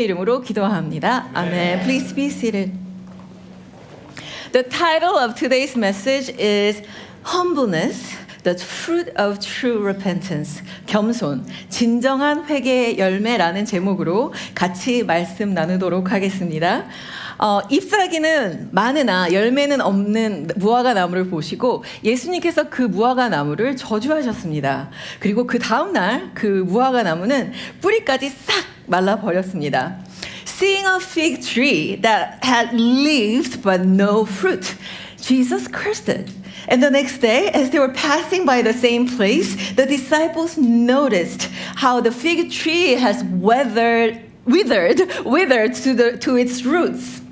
이름으로 기도합니다. 아멘. Please be seated. The title of today's message is Humbleness, the fruit of true repentance. 겸손, 진정한 회개의 열매라는 제목으로 같이 말씀 나누도록 하겠습니다. 잎사귀는 많으나 열매는 없는 무화과 나무를 보시고 예수님께서 그 무화과 나무를 저주하셨습니다. 그리고 그 다음날 그 무화과 나무는 뿌리까지 싹 말라버렸습니다. Seeing a fig tree that had leaves but no fruit, Jesus cursed it. And the next day, as they were passing by the same place, the disciples noticed how the fig tree has withered to its roots.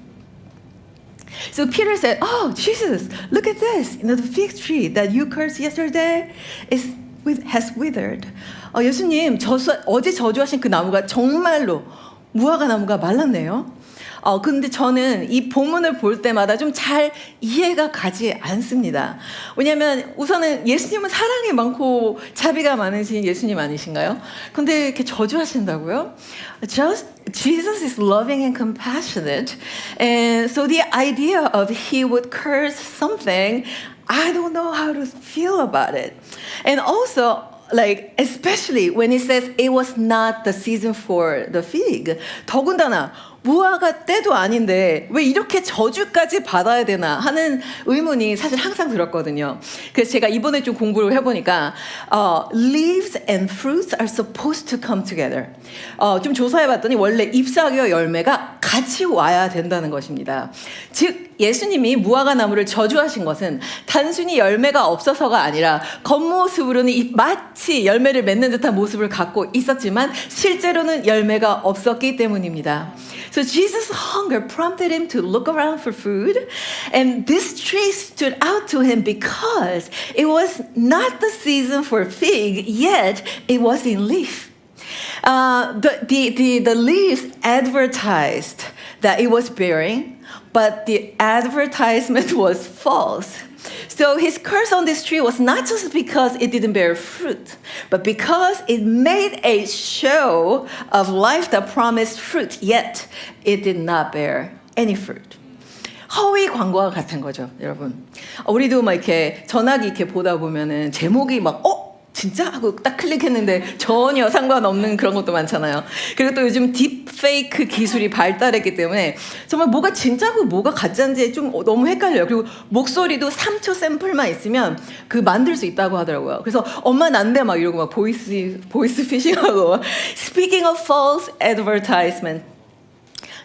So Peter said, "Oh, Jesus, look at this! You know, the fig tree that you cursed yesterday has withered." 예수님, 어제 저주하신 그 나무가 정말로 무화과 나무가 말랐네요. 근데 저는 이 본문을 볼 때마다 좀 잘 이해가 가지 않습니다. 왜냐하면 우선은 예수님은 사랑이 많고 자비가 많으신 예수님 아니신가요? 근데 이렇게 저주하신다고요? Jesus is loving and compassionate. And so the idea of he would curse something, I don't know how to feel about it. And also, especially when it says it was not the season for the fig. 더군다나 무화과 때도 아닌데 왜 이렇게 저주까지 받아야 되나 하는 의문이 사실 항상 들었거든요. 그래서 제가 이번에 좀 공부를 해보니까 leaves and fruits are supposed to come together. 좀 조사해봤더니 원래 잎사귀와 열매가 같이 와야 된다는 것입니다. 즉 예수님이 무화과 나무를 저주하신 것은 단순히 열매가 없어서가 아니라 겉모습으로는 마치 열매를 맺는 듯한 모습을 갖고 있었지만 실제로는 열매가 없었기 때문입니다. So Jesus' hunger prompted him to look around for food, and this tree stood out to him because it was not the season for fig, yet it was in leaf. The leaves advertised that it was bearing, but the advertisement was false. So his curse on this tree was not just because it didn't bear fruit, but because it made a show of life that promised fruit, yet it did not bear any fruit. 허위 광고와 같은 거죠, 여러분. 우리도 막 이렇게 전화기 이렇게 보다 보면은 제목이 막 진짜? 하고 딱 클릭했는데 전혀 상관없는 그런 것도 많잖아요. 그리고 또 요즘 딥페이크 기술이 발달했기 때문에 정말 뭐가 진짜고 뭐가 가짜인지 좀 너무 헷갈려요. 그리고 목소리도 3초 샘플만 있으면 그 만들 수 있다고 하더라고요. 그래서 엄마 난데 막 이러고 막 보이스 피싱하고. Speaking of false advertisement.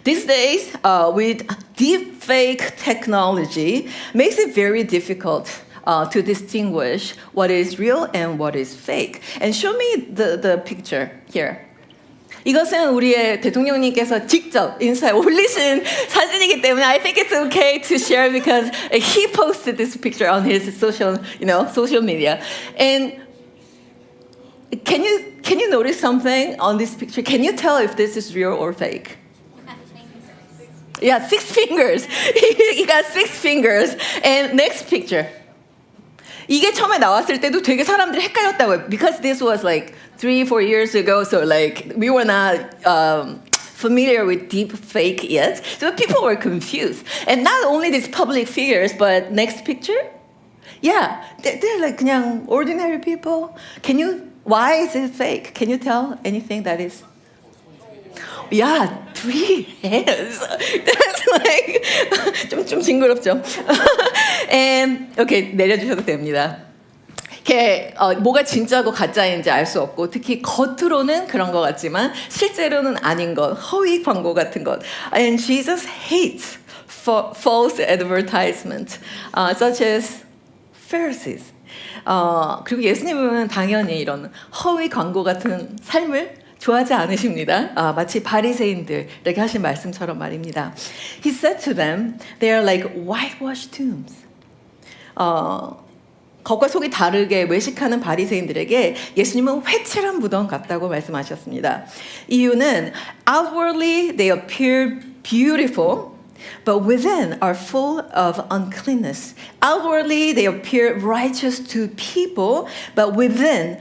These days, with deepfake technology, makes it very difficult to distinguish what is real and what is fake. And show me the picture here. 이것은 우리의 대통령님께서 직접 인스타에 올리신 사진이기 때문에 I think it's okay to share because he posted this picture on his social media. And can you notice something on this picture? Can you tell if this is real or fake? Yeah, 6 fingers. He got 6 fingers. And next picture. 이게 처음에 나왔을 때도 되게 사람들이 헷갈렸다고요. Because this was 3-4 years ago, so we were not familiar with deep fake yet. So people were confused. And not only these public figures, but next picture? Yeah, they're 그냥 ordinary people. Why is it fake? Can you tell anything that is? Yeah, 3 hands. That's 좀 징그럽죠. And okay, 내려주셔도 됩니다. 뭐가 진짜고 가짜인지 알 수 없고 특히 겉으로는 그런 것 같지만 실제로는 아닌 것, 허위 광고 같은 것. And Jesus hates false advertisement, such as Pharisees. 그리고 예수님은 당연히 이런 허위 광고 같은 삶을 좋아하지 않으십니다. 마치 바리새인들에게 하신 말씀처럼 말입니다. He said to them, they are like whitewashed tombs. 겉과 속이 다르게 외식하는 바리새인들에게 예수님은 회칠한 무덤 같다고 말씀하셨습니다. 이유는 outwardly they appear beautiful, but within are full of uncleanness. Outwardly, they appear righteous to people, but within,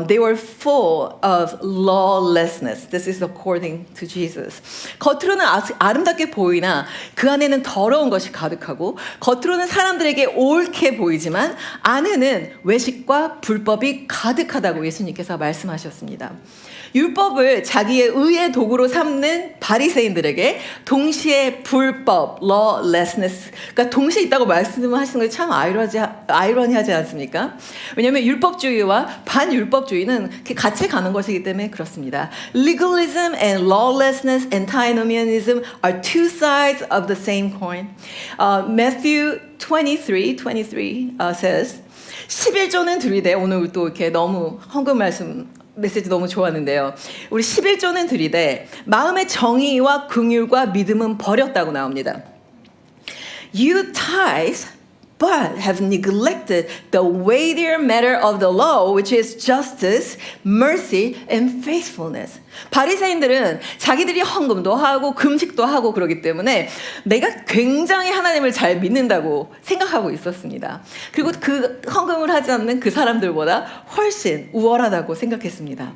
they were full of lawlessness. This is according to Jesus. 겉으로는 아름답게 보이나 그 안에는 더러운 것이 가득하고 겉으로는 사람들에게 옳게 보이지만 안에는 외식과 불법이 가득하다고 예수님께서 말씀하셨습니다. 율법을 자기의 의의 도구로 삼는 바리새인들에게 동시에 불법, lawlessness가 동시에 있다고 말씀하시는 게 참 아이러니하지 않습니까? 왜냐하면 율법주의와 반율법주의는 같이 가는 것이기 때문에 그렇습니다. Legalism and lawlessness, antinomianism are two sides of the same coin. Matthew 23 says, 11조는 들이되, 오늘 또 이렇게 너무 헌금 메시지 너무 좋았는데요. 우리 11조는 들이되 마음의 정의와 긍휼과 믿음은 버렸다고 나옵니다. You tithe, but have neglected the weightier matter of the law, which is justice, mercy, and faithfulness. 바리새인들은 자기들이 헌금도 하고 금식도 하고 그러기 때문에 내가 굉장히 하나님을 잘 믿는다고 생각하고 있었습니다. 그리고 그 헌금을 하지 않는 그 사람들보다 훨씬 우월하다고 생각했습니다.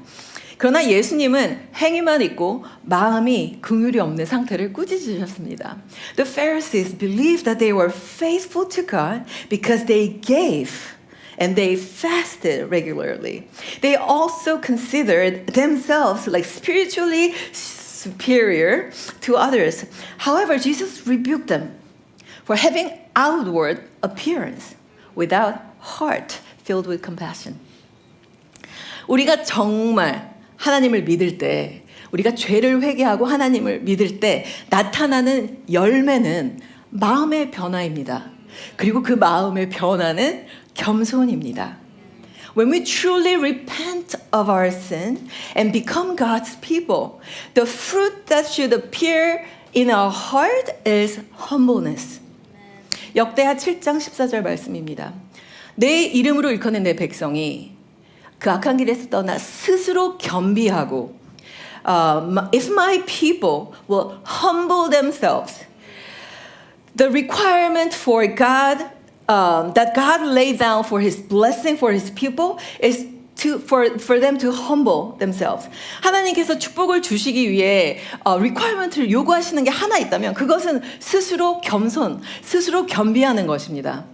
그러나 예수님은 행위만 있고 마음이 긍휼이 없는 상태를 꾸짖으셨습니다. The Pharisees believed that they were faithful to God because they gave and they fasted regularly. They also considered themselves like spiritually superior to others. However, Jesus rebuked them for having outward appearance without heart filled with compassion. 우리가 정말 하나님을 믿을 때, 우리가 죄를 회개하고 하나님을 믿을 때 나타나는 열매는 마음의 변화입니다. 그리고 그 마음의 변화는 겸손입니다. When we truly repent of our sin and become God's people, the fruit that should appear in our heart is humbleness. 역대하 7장 14절 말씀입니다. 내 이름으로 일컫는 내 백성이 그 악한 길에서 떠나 스스로 겸비하고 if my people will humble themselves, the requirement for God that God laid down for His blessing for His people is for them to humble themselves. 하나님께서 축복을 주시기 위해 requirement를 요구하시는 게 하나 있다면 그것은 스스로 겸손, 스스로 겸비하는 것입니다.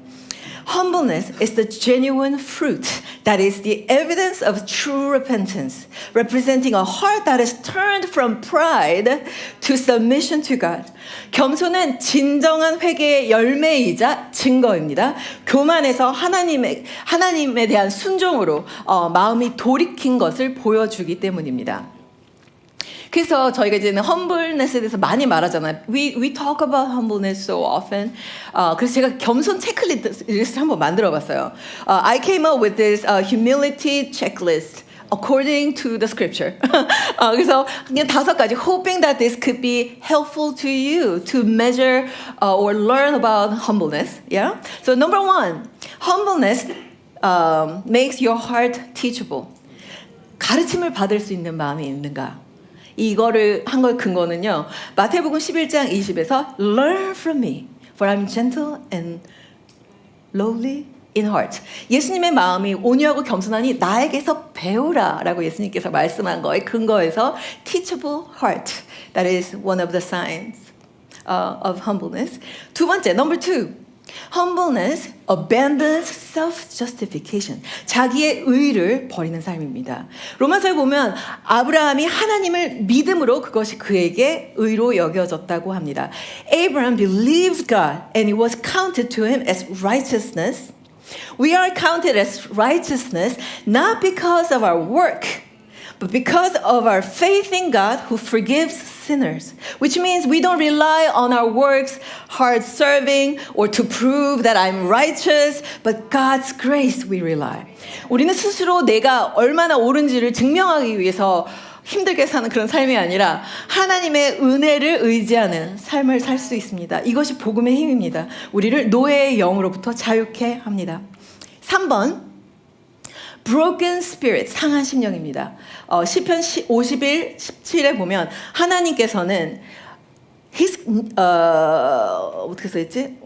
Humbleness is the genuine fruit that is the evidence of true repentance, representing a heart that is turned from pride to submission to God. 겸손은 진정한 회개의 열매이자 증거입니다. 교만에서 하나님에 대한 순종으로 마음이 돌이킨 것을 보여주기 때문입니다. 그래서 저희가 이제는 humbleness에 대해서 많이 말하잖아요. We talk about humbleness so often. 그래서 제가 겸손 체크리스트 한번 만들어봤어요. I came up with this humility checklist according to the scripture. 그래서 그냥 5가지, hoping that this could be helpful to you to measure or learn about humbleness. Yeah. So number 1, humbleness makes your heart teachable. 가르침을 받을 수 있는 마음이 있는가? 이거를 한 걸 근거는요. 마태복음 11장 20에서 Learn from me, for I'm gentle and lowly in heart. 예수님의 마음이 온유하고 겸손하니 나에게서 배우라라고 예수님께서 말씀한 거에 근거해서 teachable heart. That is one of the signs of humbleness. 두 번째, number 2. Humbleness abandons self-justification. 자기의 의를 버리는 삶입니다. 로마서에 보면 아브라함이 하나님을 믿음으로 그것이 그에게 의로 여겨졌다고 합니다. Abraham believed God and it was counted to him as righteousness. We are counted as righteousness not because of our work, but because of our faith in God who forgives sinners, which means we don't rely on our works, hard serving, or to prove that I'm righteous, but God's grace we rely. 우리는 스스로 내가 얼마나 옳은지를 증명하기 위해서 힘들게 사는 그런 삶이 아니라 하나님의 은혜를 의지하는 삶을 살 수 있습니다. 이것이 복음의 힘입니다. 우리를 노예의 영으로부터 자유케 합니다. 3번. Broken spirit, 상한 심령입니다. 시편 51, 17에 보면 하나님께서는 His 어떻게 써있지?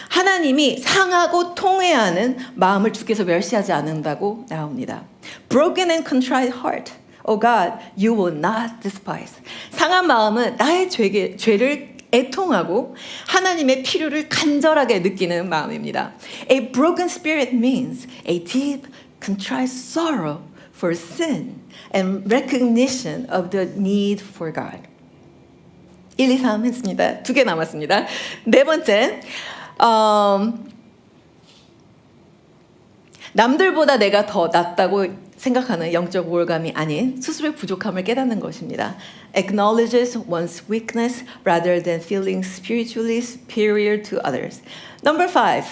하나님이 상하고 통회하는 마음을 주께서 멸시하지 않는다고 나옵니다. Broken and contrite heart. Oh God, you will not despise. 상한 마음은 나의 죄를 애통하고 하나님의 필요를 간절하게 느끼는 마음입니다. A broken spirit means a deep, contrite sorrow for sin and recognition of the need for God. 1, 2, 3 했습니다. 2개 남았습니다. 네 번째, 남들보다 내가 더 낫다고 생각하는 영적 우월감이 아닌 스스로의 부족함을 깨닫는 것입니다. Acknowledges one's weakness rather than feeling spiritually superior to others. Number 5.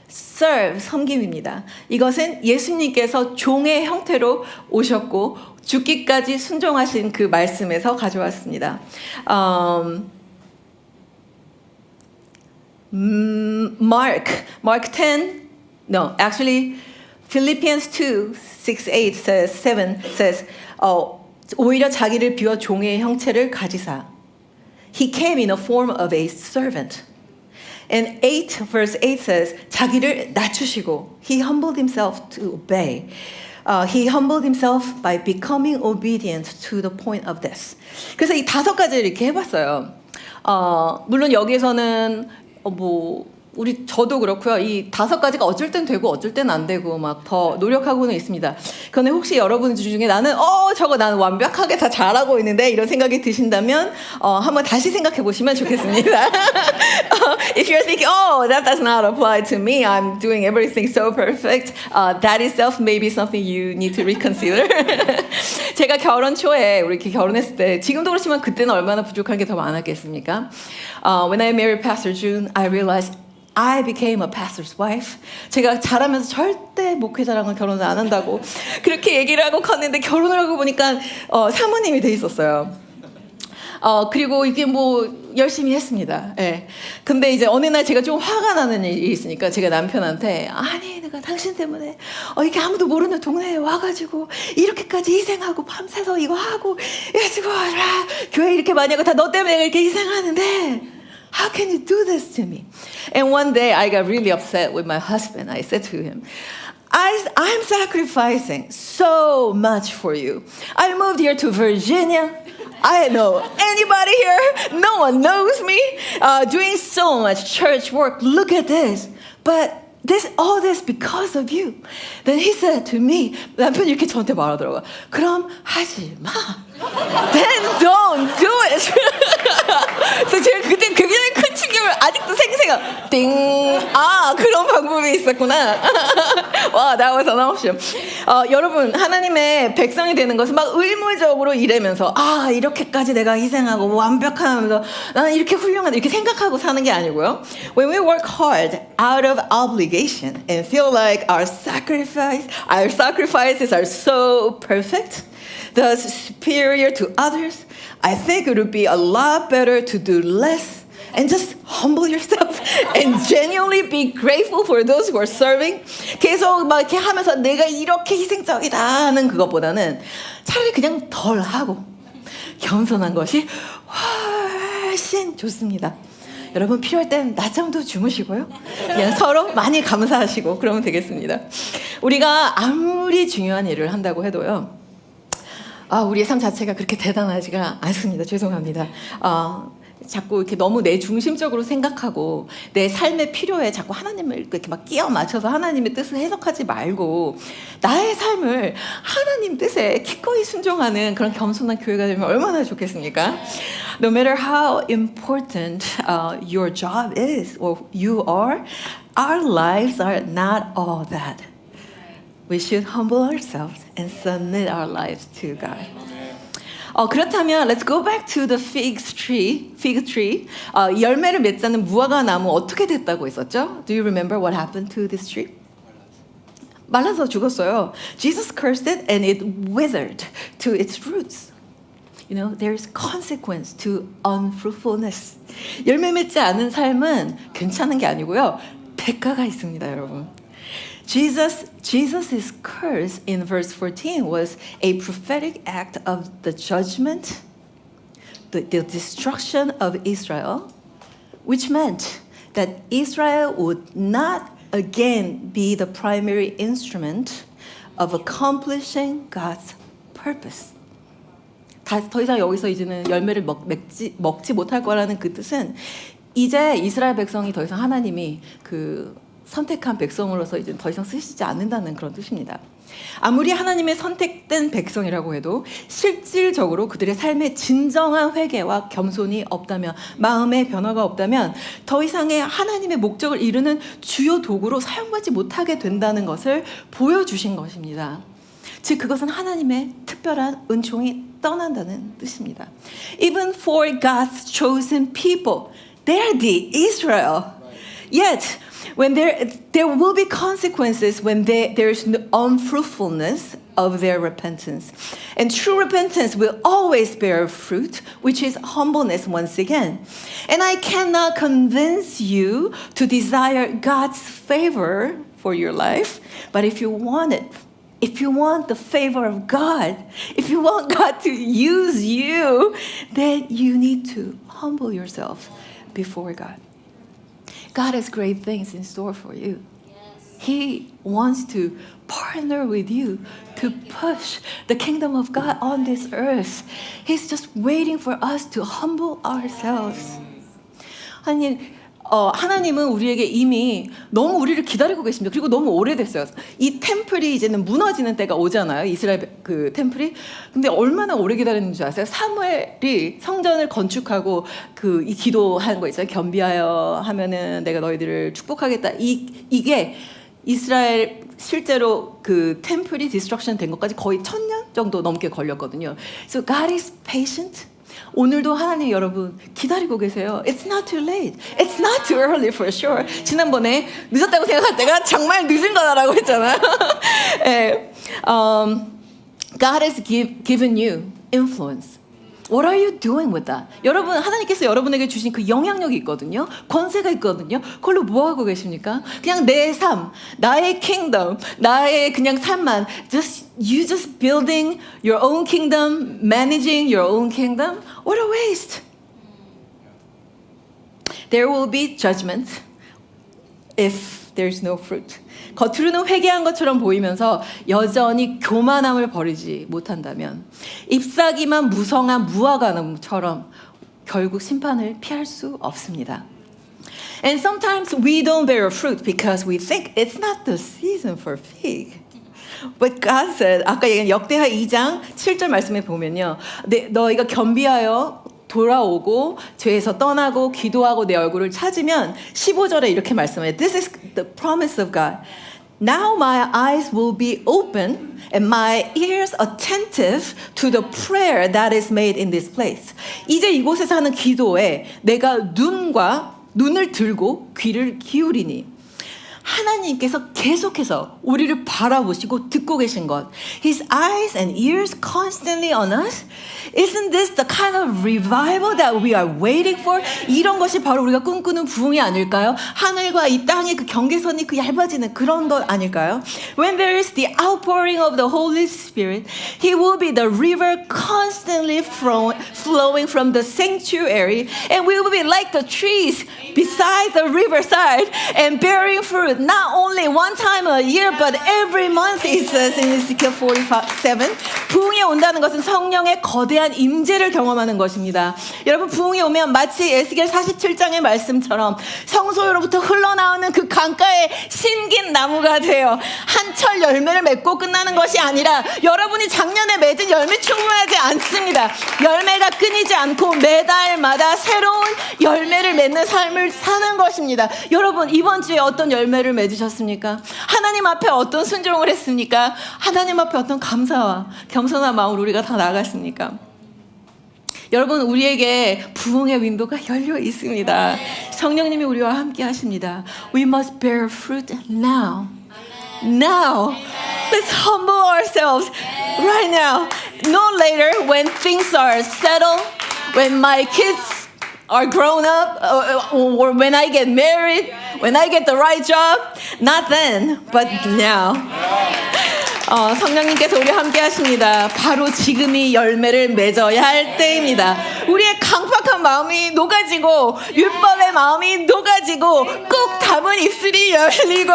Serve, 섬김입니다. 이것은 예수님께서 종의 형태로 오셨고 죽기까지 순종하신 그 말씀에서 가져왔습니다. Mark 10, no, actually Philippians 2, 6, 7 says, 오히려 자기를 비워 종의 형체를 가지사. He came in the form of a servant. And 8, verse 8 says, 자기를 낮추시고, he humbled himself to obey. He humbled himself by becoming obedient to the point of death. 그래서 이 5가지를 이렇게 해봤어요. 물론 여기에서는 저도 그렇고요. 이 5가지가 어쩔 땐 되고 어쩔 땐 안 되고 막 더 노력하고는 있습니다. 그런데 혹시 여러분 중에 나는 나는 완벽하게 다 잘하고 있는데 이런 생각이 드신다면 한번 다시 생각해 보시면 좋겠습니다. If you're thinking, that does not apply to me. I'm doing everything so perfect. That itself may be something you need to reconsider. 제가 결혼 초에 우리 이렇게 결혼했을 때 지금도 그렇지만 그때는 얼마나 부족한 게 더 많았겠습니까? When I married Pastor June, I realized I became a pastor's wife. 제가 자라면서 절대 목회자랑은 결혼을 안 한다고 그렇게 얘기를 하고 컸는데 결혼을 하고 보니까 사모님이 돼 있었어요. 그리고 이게 열심히 했습니다. 예. 근데 이제 어느 날 제가 좀 화가 나는 일이 있으니까 제가 남편한테 아니 내가 당신 때문에 이렇게 아무도 모르는 동네에 와가지고 이렇게까지 희생하고 밤새서 이거 하고 이래가지고 교회 이렇게 많이 하고 다 너 때문에 내가 이렇게 희생하는데 How can you do this to me? And one day I got really upset with my husband. I said to him, I'm sacrificing so much for you. I moved here to Virginia. I know anybody here. No one knows me. Doing so much church work. Look at this. But all this because of you. Then he said to me, 남편이 이렇게 저한테 말하더라고요. 그럼 하지 마. Then don't do it. 그래서 제가 그때 굉장히 큰 충격을 아직도 생생한 띵. 그런 방법이 있었구나. 와, that was an option. 여러분, 하나님의 백성이 되는 것은 막 의무적으로 일하면서 이렇게까지 내가 희생하고 완벽하면서 나는 이렇게 훌륭하다 이렇게 생각하고 사는 게 아니고요. When we work hard out of obligation and feel like our sacrifices are so perfect, thus superior to others, I think it would be a lot better to do less and just humble yourself and genuinely be grateful for those who are serving. 계속 막 이렇게 하면서 내가 이렇게 희생적이다 하는 그것보다는 차라리 그냥 덜 하고 겸손한 것이 훨씬 좋습니다. 여러분 필요할 땐 낮잠도 주무시고요. 그냥 서로 많이 감사하시고 그러면 되겠습니다. 우리가 아무리 중요한 일을 한다고 해도요. 우리의 삶 자체가 그렇게 대단하지가 않습니다. 죄송합니다. 자꾸 이렇게 너무 내 중심적으로 생각하고 내 삶의 필요에 자꾸 하나님을 이렇게 막 끼워 맞춰서 하나님의 뜻을 해석하지 말고 나의 삶을 하나님 뜻에 기꺼이 순종하는 그런 겸손한 교회가 되면 얼마나 좋겠습니까? No matter how important your job is or you are, our lives are not all that. We should humble ourselves and submit our lives to God. 그렇다면 let's go back to the fig tree. 열매를 맺지 않는 무화과 나무 어떻게 됐다고 했었죠? Do you remember what happened to this tree? 말라서 죽었어요. Jesus cursed it and it withered to its roots. You know, there's consequence to unfruitfulness. 열매 맺지 않은 삶은 괜찮은 게 아니고요. 대가가 있습니다, 여러분. Jesus' curse in verse 14 was a prophetic act of the judgment the destruction of Israel, which meant that Israel would not again be the primary instrument of accomplishing God's purpose. 더 이상 여기서 이제는 열매를 먹지 못할 거라는 그 뜻은 이제 이스라엘 백성이 더 이상 하나님이 그 선택한 백성으로서 이제 더 이상 쓰시지 않는다는 그런 뜻입니다. 아무리 하나님의 선택된 백성이라고 해도 실질적으로 그들의 삶에 진정한 회개와 겸손이 없다면, 마음의 변화가 없다면 더 이상의 하나님의 목적을 이루는 주요 도구로 사용받지 못하게 된다는 것을 보여주신 것입니다. 즉 그것은 하나님의 특별한 은총이 떠난다는 뜻입니다. Even for God's chosen people, they're the Israel. Yet when there will be consequences when there's unfruitfulness of their repentance. And true repentance will always bear fruit, which is humbleness once again. And I cannot convince you to desire God's favor for your life, but if you want it, if you want the favor of God, if you want God to use you, then you need to humble yourself before God. God has great things in store for you. He wants to partner with you to push the kingdom of God on this earth. He's just waiting for us to humble ourselves. 하나님은 우리에게 이미 너무 우리를 기다리고 계십니다. 그리고 너무 오래됐어요. 이 템플이 이제는 무너지는 때가 오잖아요. 이스라엘 그 템플이. 근데 얼마나 오래 기다렸는지 줄 아세요? 사무엘이 성전을 건축하고 그 이 기도하는 거 있어요. 겸비하여 하면은 내가 너희들을 축복하겠다. 이게 이스라엘 실제로 그 템플이 디스트럭션 된 것까지 거의 1000년 정도 넘게 걸렸거든요. So God is patient. 오늘도 하나님 여러분 기다리고 계세요. It's not too late. It's not too early for sure. 지난번에 늦었다고 생각할 때가 정말 늦은 거다라고 했잖아요. God has given you influence. What are you doing with that? 여러분, 하나님께서 여러분에게 주신 그 영향력이 있거든요. 권세가 있거든요. 그걸로 뭐 하고 계십니까? 그냥 내 삶, 나의 kingdom, 나의 그냥 삶만 you just building your own kingdom, managing your own kingdom. What a waste. There will be judgment if there's no fruit. 겉으로는 회개한 것처럼 보이면서 여전히 교만함을 버리지 못한다면 잎사귀만 무성한 무화과나무처럼 결국 심판을 피할 수 없습니다. And sometimes we don't bear fruit because we think it's not the season for fig. But God said, 아까 얘기한 역대하 2장 7절 말씀에 보면요. 너희가 겸비하여 돌아오고 죄에서 떠나고 기도하고 내 얼굴을 찾으면 15절에 이렇게 말씀해요. This is the promise of God. Now my eyes will be open and my ears attentive to the prayer that is made in this place. 이제 이곳에서 하는 기도에 내가 눈을 들고 귀를 기울이니. 하나님께서 계속해서 우리를 바라보시고 듣고 계신 것. His eyes and ears constantly on us. Isn't this the kind of revival that we are waiting for? 이런 것이 바로 우리가 꿈꾸는 부흥이 아닐까요? 하늘과 이 땅의 그 경계선이 그 얇아지는 그런 것 아닐까요? When there is the outpouring of the Holy Spirit, He will be the river constantly flowing from the sanctuary, and we will be like the trees beside the riverside and bearing fruit. Not only one time a year, but every month, it says in Ezekiel 47. 부흥이 온다는 것은 성령의 거대한 임재를 경험하는 것입니다. 여러분, 부흥이 오면 마치 에스겔 47장의 말씀처럼 성소로부터 흘러나오는 그 강가에 심긴 나무가 되어 한철 열매를 맺고 끝나는 것이 아니라 여러분이 작년에 맺은 열매 충분하지 않습니다. 열매가 끊이지 않고 매달마다 새로운 열매를 맺는 삶을 사는 것입니다. 여러분, 이번 주에 어떤 열매를 맺으셨습니까? 하나님 앞에 어떤 순종을 했습니까? 하나님 앞에 어떤 감사와 겸손한 마음으로 우리가 다 나아갔습니까? 여러분, 우리에게 부흥의 윈도가 열려 있습니다. 성령님이 우리와 함께 하십니다. We must bear fruit now. Now. Let's humble ourselves right now. No later when things are settled, when my kids are grown up, or when I get married, when I get the right job. Not then, but now. 성령님께서 우리 함께 하십니다. 바로 지금이 열매를 맺어야 할 때입니다. 우리의 강팍한 마음이 녹아지고 율법의 마음이 녹아지고 꾹 담은 입술이 열리고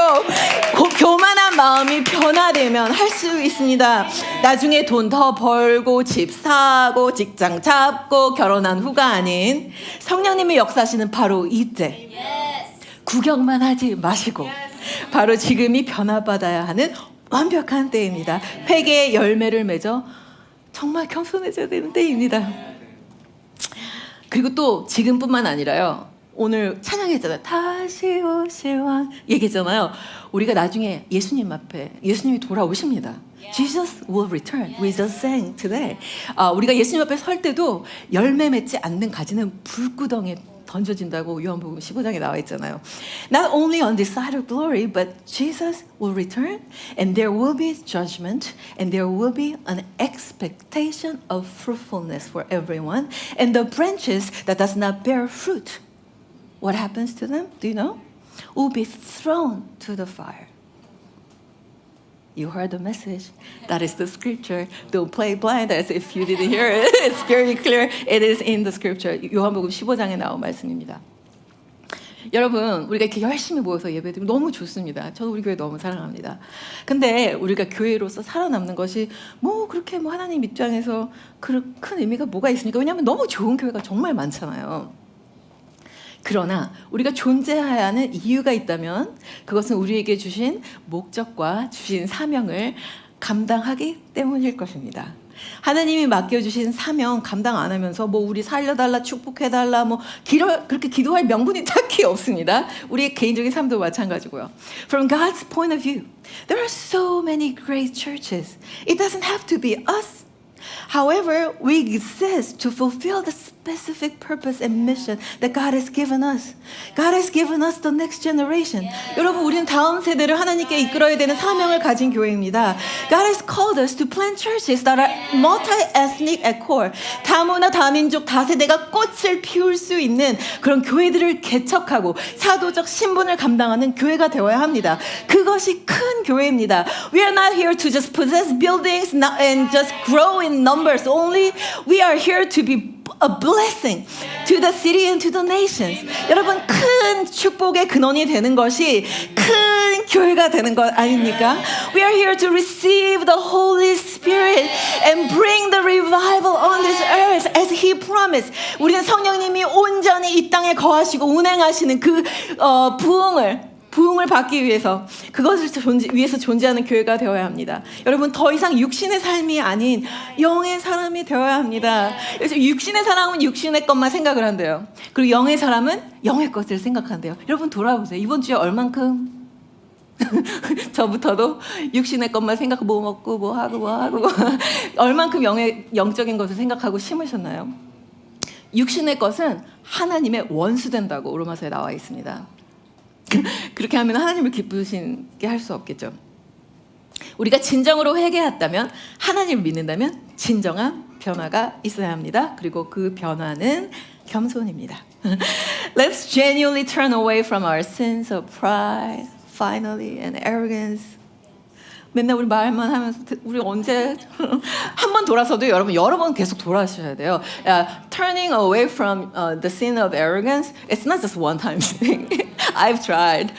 교만한 마음이 변화되면 할 수 있습니다. 나중에 돈 더 벌고 집 사고 직장 잡고 결혼한 후가 아닌 성령님의 역사하시는 바로 이때 구경만 하지 마시고 바로 지금이 변화받아야 하는 완벽한 때입니다. 회개의 열매를 맺어 정말 겸손해져야 되는 때입니다. 그리고 또 지금뿐만 아니라요. 오늘 찬양했잖아요. 다시 오실 왕 얘기했잖아요. 우리가 나중에 예수님 앞에 예수님이 돌아오십니다. Jesus will return. We just sang today. 우리가 예수님 앞에 설 때도 열매 맺지 않는 가지는 불구덩이에 던져진다고 요한복음 15장에 나와 있잖아요. Not only on this side of glory, but Jesus will return and there will be judgment and there will be an expectation of fruitfulness for everyone. And the branches that does not bear fruit, what happens to them? Do you know? Will be thrown to the fire. You heard the message. That is the scripture. Don't play blind as if you didn't hear it. It's very clear. It is in the scripture. 요한복음 15장에 나온 말씀입니다. 여러분, 우리가 이렇게 열심히 모여서 예배드리면 너무 좋습니다. 저는 우리 교회 너무 사랑합니다. 근데 우리가 교회로서 살아남는 것이 뭐 그렇게 뭐 하나님 입장에서 큰 의미가 뭐가 있습니까? 왜냐하면 너무 좋은 교회가 정말 많잖아요. 그러나 우리가 존재해야 하는 이유가 있다면 그것은 우리에게 주신 목적과 주신 사명을 감당하기 때문일 것입니다. 하나님이 맡겨주신 사명 감당 안 하면서 뭐 우리 살려달라 축복해달라 뭐 그렇게 기도할 명분이 딱히 없습니다. 우리의 개인적인 삶도 마찬가지고요. From God's point of view, there are so many great churches. It doesn't have to be us. However, we exist to fulfill the specific purpose and mission that God has given us. God has given us the next generation. 여러분, 우리는 다음 세대를 하나님께 이끌어야 되는 사명을 가진 교회입니다. God has called us to plant churches that are multi-ethnic at core. 다문화, 다민족, 다세대가 꽃을 피울 수 있는 그런 교회들을 개척하고 사도적 신분을 감당하는 교회가 되어야 합니다. 그것이 큰 교회입니다. We are not here to just possess buildings and just grow in numbers only. We are here to be a blessing to the city and to the nations. 여러분, 큰 축복의 근원이 되는 것이 큰 교회가 되는 것 아닙니까? We are here to receive the Holy Spirit and bring the revival on this earth as He promised. 우리는 성령님이 온전히 이 땅에 거하시고 운행하시는 그 부흥을 받기 위해서 그것을 위해서 존재하는 교회가 되어야 합니다. 여러분, 더 이상 육신의 삶이 아닌 영의 사람이 되어야 합니다. 육신의 사람은 육신의 것만 생각을 한대요. 그리고 영의 사람은 영의 것을 생각한대요. 여러분, 돌아보세요. 이번 주에 얼만큼 저부터도 육신의 것만 생각하고 뭐 먹고 뭐 하고 얼만큼 영적인 것을 생각하고 심으셨나요? 육신의 것은 하나님의 원수 된다고 로마서에 나와 있습니다. 그렇게 하면 하나님을 기쁘시게 할 수 없겠죠. 우리가 진정으로 회개했다면, 하나님을 믿는다면 진정한 변화가 있어야 합니다. 그리고 그 변화는 겸손입니다. Let's genuinely turn away from our sins of pride, finally, and arrogance. 맨날 우리 말만 하면서 우리 언제 한 번 돌아서도 여러분 여러 번 계속 돌아서셔야 돼요. Turning away from the sin of arrogance, it's not just one time thing. I've tried.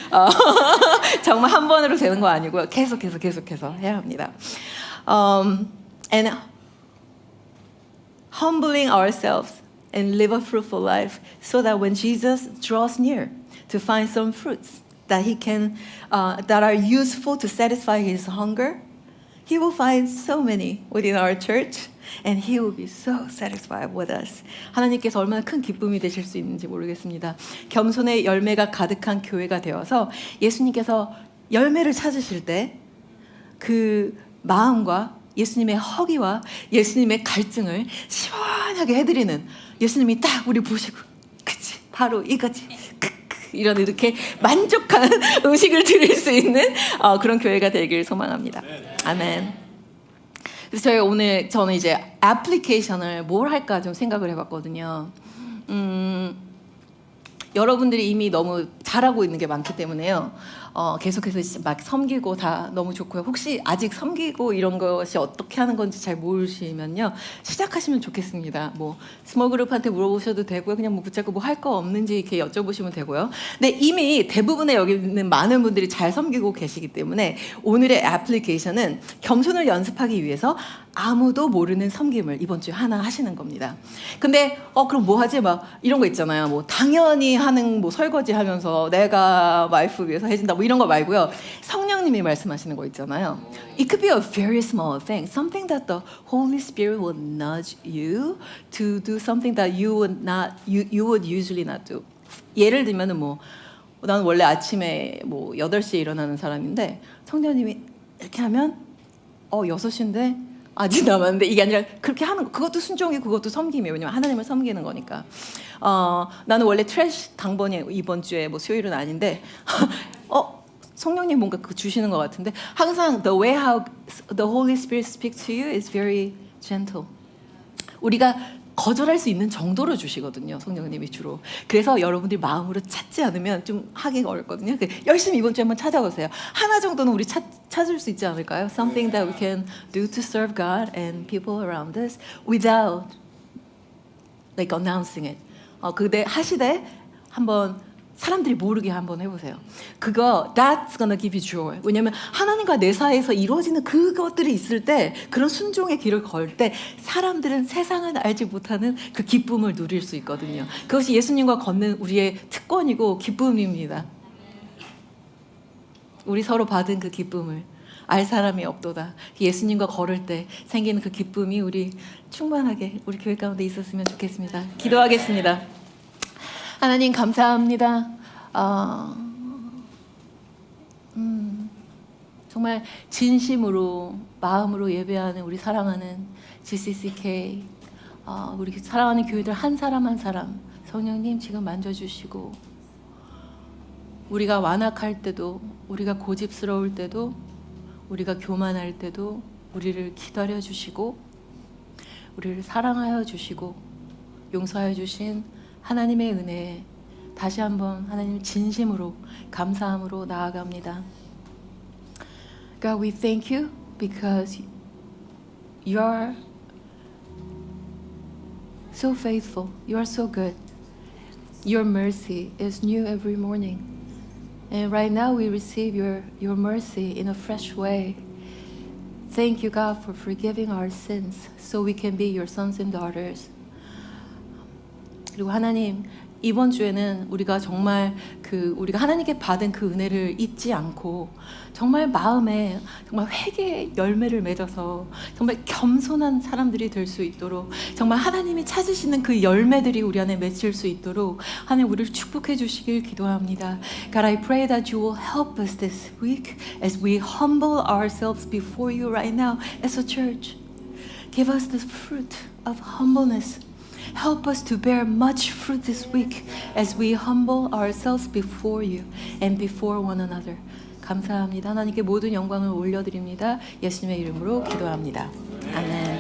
정말 한 번으로 되는 거 아니고요. 계속해서 해야 합니다. And humbling ourselves and live a fruitful life so that when Jesus draws near to find some fruits that he can that are useful to satisfy his hunger, he will find so many within our church and he will be so satisfied with us. 하나님께서 얼마나 큰 기쁨이 되실 수 있는지 모르겠습니다. 겸손의 열매가 가득한 교회가 되어서 예수님께서 열매를 찾으실 때 그 마음과 예수님의 허기와 예수님의 갈증을 시원하게 해드리는, 예수님이 딱 우리 보시고 그치 바로 이거지 이런 이렇게 만족한 음식을 드릴 수 있는 그런 교회가 되길 소망합니다. 아멘. 그래서 저는 이제 애플리케이션을 뭘 할까 좀 생각을 해봤거든요. 여러분들이 이미 너무 잘하고 있는 게 많기 때문에요. 계속해서 막 섬기고 다 너무 좋고요. 혹시 아직 섬기고 이런 것이 어떻게 하는 건지 잘 모르시면요. 시작하시면 좋겠습니다. 뭐 스몰 그룹한테 물어보셔도 되고요. 그냥 뭐 붙잡고 뭐 할 거 없는지 이렇게 여쭤보시면 되고요. 근데 이미 대부분의 여기 있는 많은 분들이 잘 섬기고 계시기 때문에 오늘의 애플리케이션은 겸손을 연습하기 위해서 아무도 모르는 섬김을 이번 주에 하나 하시는 겁니다. 근데 그럼 뭐 하지? 막 이런 거 있잖아요. 뭐 당연히 하는 뭐 설거지 하면서 내가 와이프 위해서 해준다 뭐 이런 거 말고요. 성령님이 말씀하시는 거 있잖아요. It could be a very small thing, something that the Holy Spirit will nudge you to do something that you would usually not do. 예를 들면은 뭐 나는 원래 아침에 뭐 8시에 일어나는 사람인데 성령님이 이렇게 하면 6시인데 아직 남았는데 이게 아니라 그렇게 하는 거 그것도 순종이고 그것도 섬김이에요. 왜냐면 하나님을 섬기는 거니까. 나는 원래 트래쉬 당번이 이번 주에 뭐 수요일은 아닌데 성령님 뭔가 그거 주시는 것 같은데 항상 the way how the Holy Spirit speaks to you is very gentle. 우리가 거절할 수 있는 정도로 주시거든요. 성령님이 주로. 그래서 여러분들이 마음으로 찾지 않으면 좀 하기가 어렵거든요. 열심히 이번 주에 한번 찾아보세요. 하나 정도는 우리 찾을 수 있지 않을까요? Something that we can do to serve God and people around us without like announcing it. 그때 하시되 한번 사람들이 모르게 한번 해보세요. 그거 that's gonna give you joy. 왜냐면 하나님과 내 사이에서 이루어지는 그것들이 있을 때 그런 순종의 길을 걸 때 사람들은 세상은 알지 못하는 그 기쁨을 누릴 수 있거든요. 그것이 예수님과 걷는 우리의 특권이고 기쁨입니다. 우리 서로 받은 그 기쁨을 알 사람이 없도다. 예수님과 걸을 때 생기는 그 기쁨이 우리 충만하게 우리 교회 가운데 있었으면 좋겠습니다. 기도하겠습니다. 하나님 감사합니다. 정말 진심으로 마음으로 예배하는 우리 사랑하는 GCCK 우리 사랑하는 교회들 한 사람 한 사람 성령님 지금 만져주시고 우리가 완악할 때도 우리가 고집스러울 때도 우리가 교만할 때도 우리를 기다려 주시고 우리를 사랑하여 주시고 용서하여 주신 하나님의 은혜에 다시 한번 하나님 진심으로 감사함으로 나아갑니다. God, we thank you because you are so faithful. You are so good. Your mercy is new every morning. And right now we receive your mercy in a fresh way. Thank you, God, for forgiving our sins so we can be your sons and daughters. 그리고 하나님 이번 주에는 우리가 정말 우리가 하나님께 받은 그 은혜를 잊지 않고 정말 마음에 정말 회개의 열매를 맺어서 정말 겸손한 사람들이 될 수 있도록 정말 하나님이 찾으시는 그 열매들이 우리 안에 맺힐 수 있도록 하나님 우리를 축복해 주시길 기도합니다. God, I pray that you will help us this week as we humble ourselves before you right now as a church. Give us the fruit of humbleness. Help us to bear much fruit this week as we humble ourselves before you and before one another. 감사합니다. 하나님께 모든 영광을 올려드립니다. 예수님의 이름으로 기도합니다. 아멘.